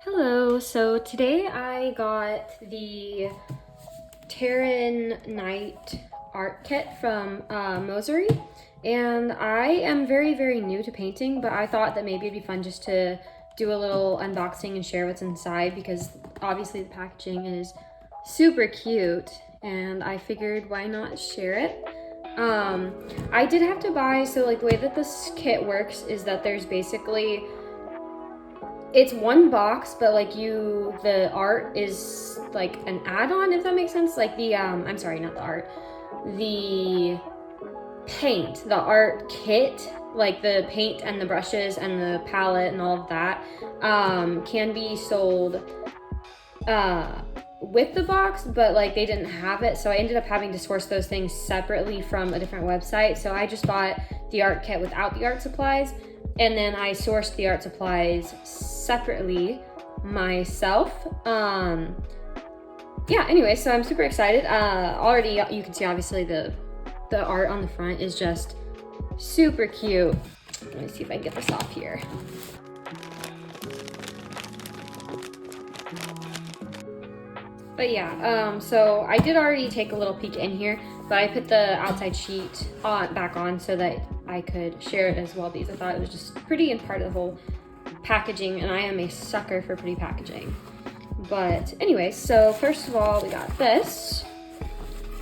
Hello, so today I got the Taryn Knight art kit from Mossery, and I am very new to painting, but I thought that maybe it'd be fun just to do a little unboxing and share what's inside because obviously the packaging is super cute and I figured why not share it. I did have to buy, so like the way that this kit works is that there's basically it's one box, but like the art is like an add-on, if that makes sense. Like I'm sorry, not the art, the paint, the art kit, like the paint and the brushes and the palette and all of that, can be sold with the box, but like they didn't have it. So I ended up having to source those things separately from a different website. So I just bought the art kit without the art supplies. And then I sourced the art supplies separately myself. Yeah, anyway, so I'm super excited. Already you can see obviously the art on the front is just super cute. Let me see if I can get this off here. But yeah, so I did already take a little peek in here, but I put the outside sheet back on so that I could share it as well because I thought it was just pretty and part of the whole packaging, and I am a sucker for pretty packaging. But anyway, so first of all, we got this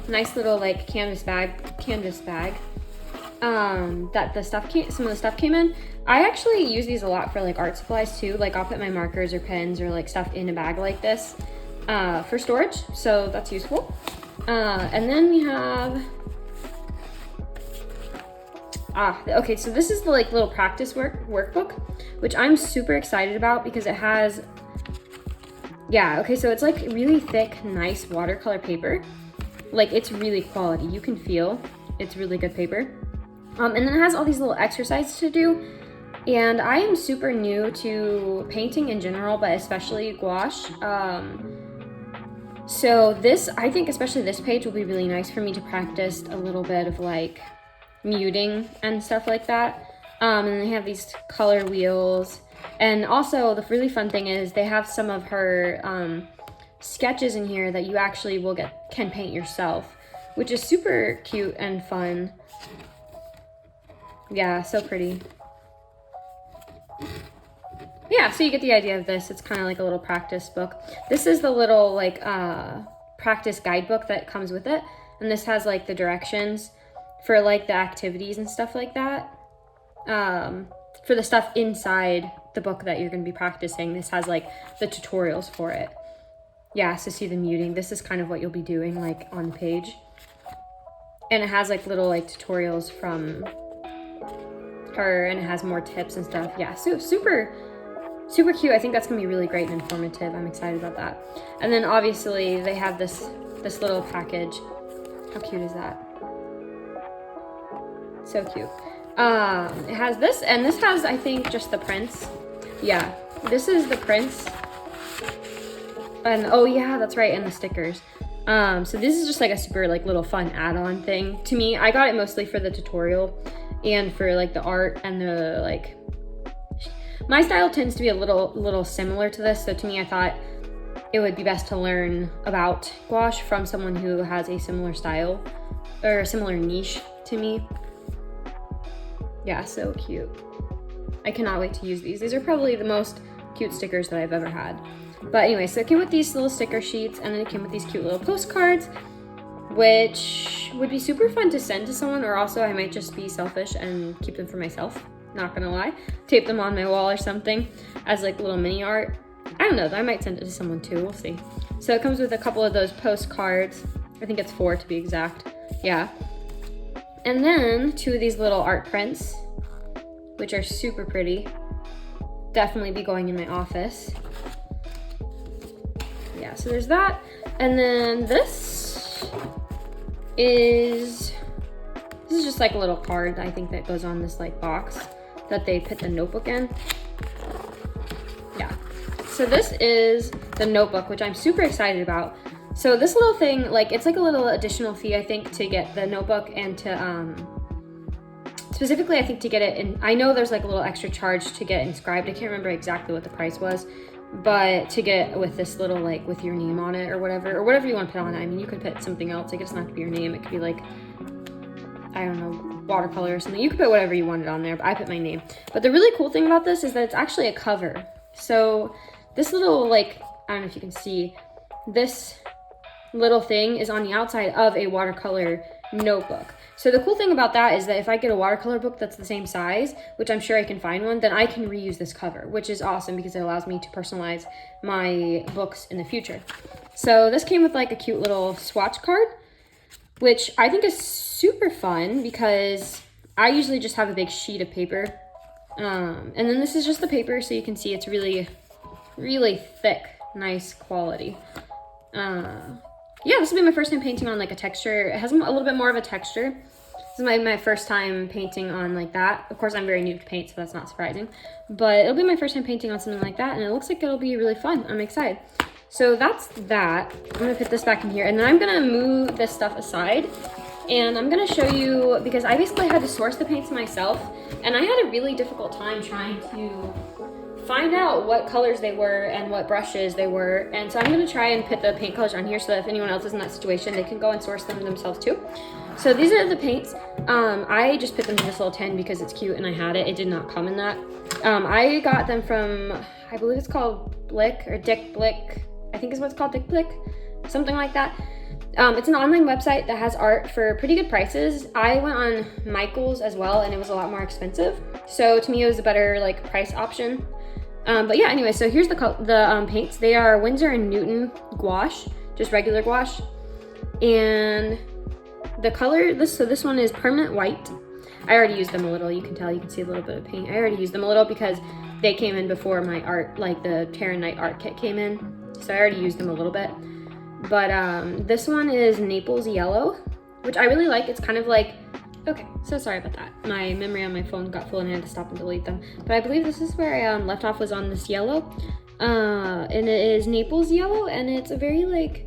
nice little like canvas bag that some of the stuff came in. I actually use these a lot for like art supplies too. Like I'll put my markers or pens or like stuff in a bag like this for storage, so that's useful. And then we have okay, so this is the like little practice workbook, which I'm super excited about because it has, okay, so it's like really thick, nice watercolor paper. Like it's really quality. You can feel it's really good paper. And then it has all these little exercises to do. And I am super new to painting in general, but especially gouache. So this, I think especially this page will be really nice for me to practice a little bit of like muting and stuff like that. And they have these color wheels. And also the really fun thing is they have some of her sketches in here that you actually can paint yourself, which is super cute and fun. Yeah, so pretty. Yeah, so you get the idea of this. It's kind of like a little practice book. This is the little like practice guidebook that comes with it. And this has like the directions for like the activities and stuff like that. For the stuff inside the book that you're going to be practicing, this has like the tutorials for it. Yeah, so see the muting. This is kind of what you'll be doing like on the page. And it has like little like tutorials from her, and it has more tips and stuff. Yeah, so super cute. I think that's gonna be really great and informative. I'm excited about that. And then obviously they have this little package. How cute is that? So cute. It has this, and this has, I think, just the prints. Yeah, this is the prints. And oh yeah, that's right, and the stickers. So this is just like a super like little fun add-on thing to me. I got it mostly for the tutorial and for like the art and the like. My style tends to be a little similar to this, so to me I thought it would be best to learn about gouache from someone who has a similar style or a similar niche to me. Yeah, so cute. I cannot wait to use these. These are probably the most cute stickers that I've ever had. But anyway, so it came with these little sticker sheets, and then it came with these cute little postcards, which would be super fun to send to someone, or also I might just be selfish and keep them for myself. Not gonna lie. Tape them on my wall or something as like little mini art. I don't know, I might send it to someone too, we'll see. So it comes with a couple of those postcards. I think it's 4 to be exact. Yeah. And then 2 of these little art prints, which are super pretty. Definitely be going in my office. Yeah, so there's that. And then this is just like a little card, I think, that goes on this like box that they put the notebook in. Yeah, so this is the notebook, which I'm super excited about. So this little thing, like it's like a little additional fee, I think, to get the notebook and to specifically I think to get it in. I know there's like a little extra charge to get inscribed. I can't remember exactly what the price was, but to get with this little, like, with your name on it or whatever you want to put on it. I mean, you could put something else. Like, it doesn't have to be your name. It could be like, I don't know, watercolor or something. You could put whatever you wanted on there, but I put my name. But the really cool thing about this is that it's actually a cover. So this little, like, I don't know if you can see, this little thing is on the outside of a watercolor notebook. So the cool thing about that is that if I get a watercolor book that's the same size, which I'm sure I can find one, then I can reuse this cover, which is awesome because it allows me to personalize my books in the future. So this came with like a cute little swatch card, which I think is super fun because I usually just have a big sheet of paper. And then this is just the paper, so you can see it's really, really thick, nice quality. Yeah, this will be my first time painting on like a texture. It has a little bit more of a texture. This is my first time painting on like that. Of course, I'm very new to paint, so that's not surprising. But it'll be my first time painting on something like that, and it looks like it'll be really fun. I'm excited. So that's that. I'm gonna put this back in here, and then I'm gonna move this stuff aside. And I'm gonna show you, because I basically had to source the paints myself, and I had a really difficult time trying to find out what colors they were and what brushes they were. And so I'm gonna try and put the paint colors on here so that if anyone else is in that situation, they can go and source them themselves too. So these are the paints. I just put them in this little tin because it's cute and I had it. It did not come in that. I got them from, I believe it's called Blick or Dick Blick. I think is what it's called, Dick Blick, something like that. It's an online website that has art for pretty good prices. I went on Michael's as well, and it was a lot more expensive. So to me, it was a better like price option. But yeah, anyway, so here's the paints. They are Winsor and Newton gouache, just regular gouache. And the color, this one is permanent white. I already used them a little. You can tell, you can see a little bit of paint. I already used them a little because they came in before my art, like the Taryn Knight art kit came in. So I already used them a little bit. But this one is Naples Yellow, which I really like. It's kind of like, okay, so sorry about that. My memory on my phone got full and I had to stop and delete them. But I believe this is where I left off, was on this yellow. And it is Naples Yellow, and it's a very like,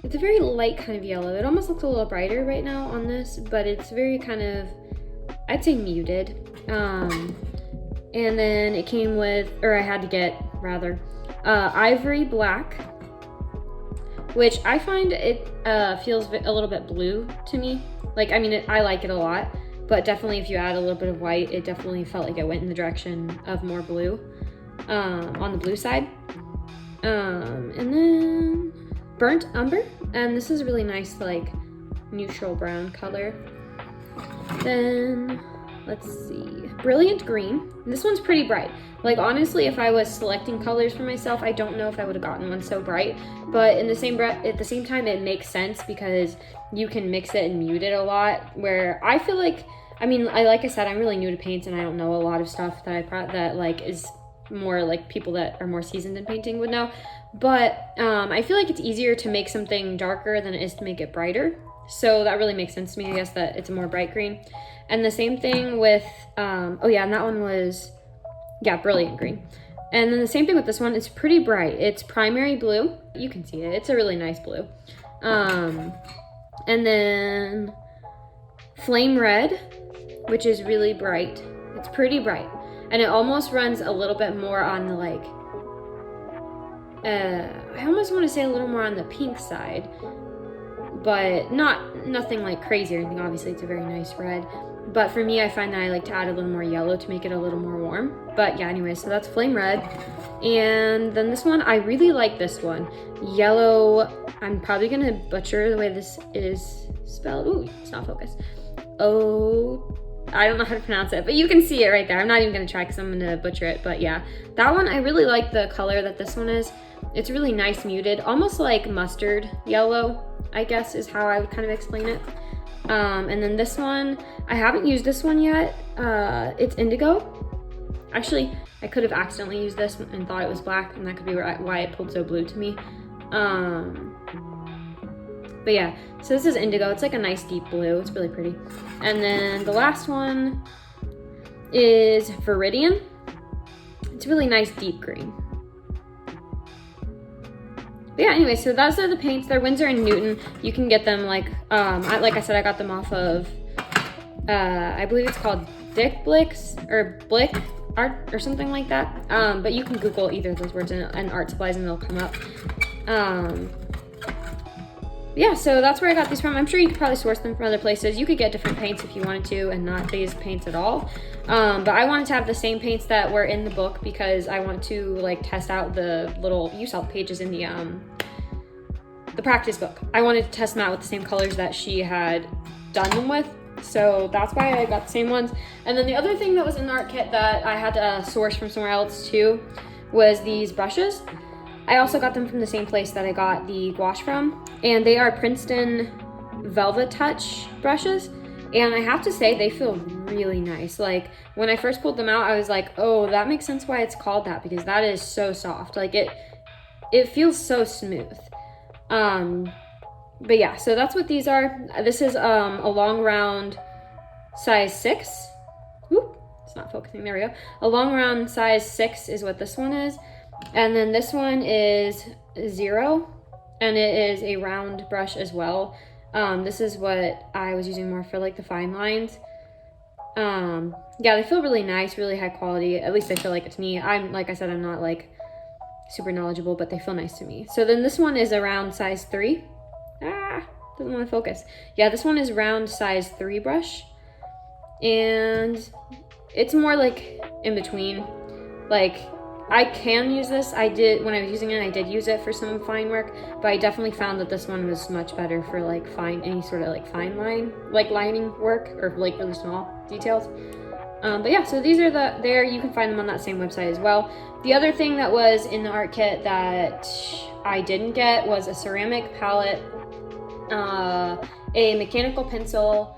it's a very light kind of yellow. It almost looks a little brighter right now on this, but it's very kind of, I'd say muted. And then it came with, or I had to get rather, Ivory Black, which I find it feels a little bit blue to me. Like, I mean, I like it a lot, but definitely if you add a little bit of white, it definitely felt like it went in the direction of more blue, on the blue side. And then Burnt Umber, and this is a really nice, like, neutral brown color. Then, let's see, Brilliant Green. This one's pretty bright. Like, honestly, if I was selecting colors for myself, I don't know if I would have gotten one so bright, but in the same breath, at the same time, it makes sense because you can mix it and mute it a lot, where I feel like, I mean, like I said, I'm really new to paints and I don't know a lot of stuff that like is more like people that are more seasoned in painting would know, but I feel like it's easier to make something darker than it is to make it brighter. So that really makes sense to me, I guess, that it's a more bright green. And the same thing with, oh yeah, and that one was, yeah, Brilliant Green. And then the same thing with this one, it's pretty bright. It's Primary Blue. You can see it, it's a really nice blue. And then Flame Red, which is really bright. It's pretty bright. And it almost runs a little bit more on the like, I almost want to say a little more on the pink side, but nothing like crazy or anything. Obviously it's a very nice red, but for me, I find that I like to add a little more yellow to make it a little more warm. But yeah, anyway, so that's Flame Red. And then this one, I really like this one. Yellow, I'm probably gonna butcher the way this is spelled. Ooh, it's not focused. Oh, I don't know how to pronounce it, but you can see it right there. I'm not even gonna try because I'm gonna butcher it, but yeah. That one, I really like the color that this one is. It's really nice muted, almost like mustard yellow, I guess is how I would kind of explain it. And then this one, I haven't used this one yet. It's Indigo. Actually, I could have accidentally used this and thought it was black, and that could be why it pulled so blue to me. But yeah, so this is Indigo. It's like a nice deep blue. It's really pretty. And then the last one is Viridian. It's a really nice deep green. But yeah, anyway, so those are the paints. They're Winsor and Newton. You can get them like I said, I got them off of, I believe it's called Dick Blick's, or Blick. art or something like that. But you can Google either of those words and art supplies and they'll come up. Yeah, so that's where I got these from. I'm sure you could probably source them from other places. You could get different paints if you wanted to and not these paints at all. But I wanted to have the same paints that were in the book because I want to like test out the little use help pages in the practice book. I wanted to test them out with the same colors that she had done them with. So that's why I got the same ones. And then the other thing that was in the art kit that I had to source from somewhere else too was these brushes. I also got them from the same place that I got the gouache from, and they are Princeton Velvet Touch brushes. And I have to say, they feel really nice. Like when I first pulled them out, I was like, oh, that makes sense why it's called that, because that is so soft. Like it feels so smooth. But yeah, so that's what these are. This is a long round size 6. Whoop, it's not focusing, there we go. A long round size 6 is what this one is. And then this one is 0, and it is a round brush as well. This is what I was using more for like the fine lines. Yeah, they feel really nice, really high quality. At least I feel like it to me. Like I said, I'm not like super knowledgeable, but they feel nice to me. So then this one is a round size 3. Doesn't want to focus. Yeah, this one is round size 3 brush. And it's more like in between. Like, I can use this. I did, when I was using it, I did use it for some fine work, but I definitely found that this one was much better for like any sort of like fine line, like lining work or like really small details. But yeah, so these are there, you can find them on that same website as well. The other thing that was in the art kit that I didn't get was a ceramic palette, a mechanical pencil,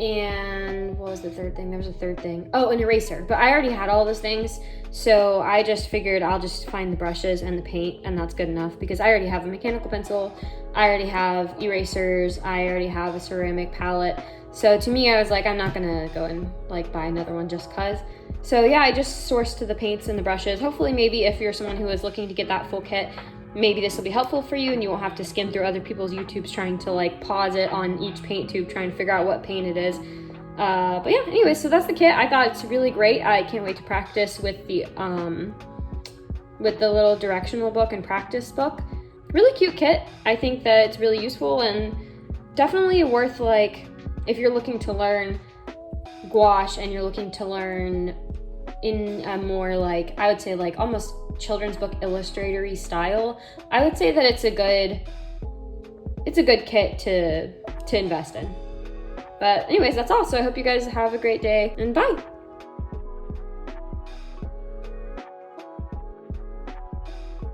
and what was the third thing? There was a third thing. Oh, an eraser. But I already had all those things, so I just figured I'll just find the brushes and the paint, and that's good enough because I already have a mechanical pencil, I already have erasers, I already have a ceramic palette. So to me, I was like, I'm not gonna go and like buy another one just cause. So yeah, I just sourced the paints and the brushes. Hopefully, maybe if you're someone who is looking to get that full kit, maybe this will be helpful for you and you won't have to skim through other people's YouTubes trying to like pause it on each paint tube, trying to figure out what paint it is. But yeah, anyway, so that's the kit. I thought it's really great. I can't wait to practice with the little directional book and practice book. Really cute kit. I think that it's really useful and definitely worth, like, if you're looking to learn gouache and you're looking to learn in a more like, I would say like almost children's book illustrator-y style, I would say that it's a good kit to invest in. But anyways, that's all. So I hope you guys have a great day and bye.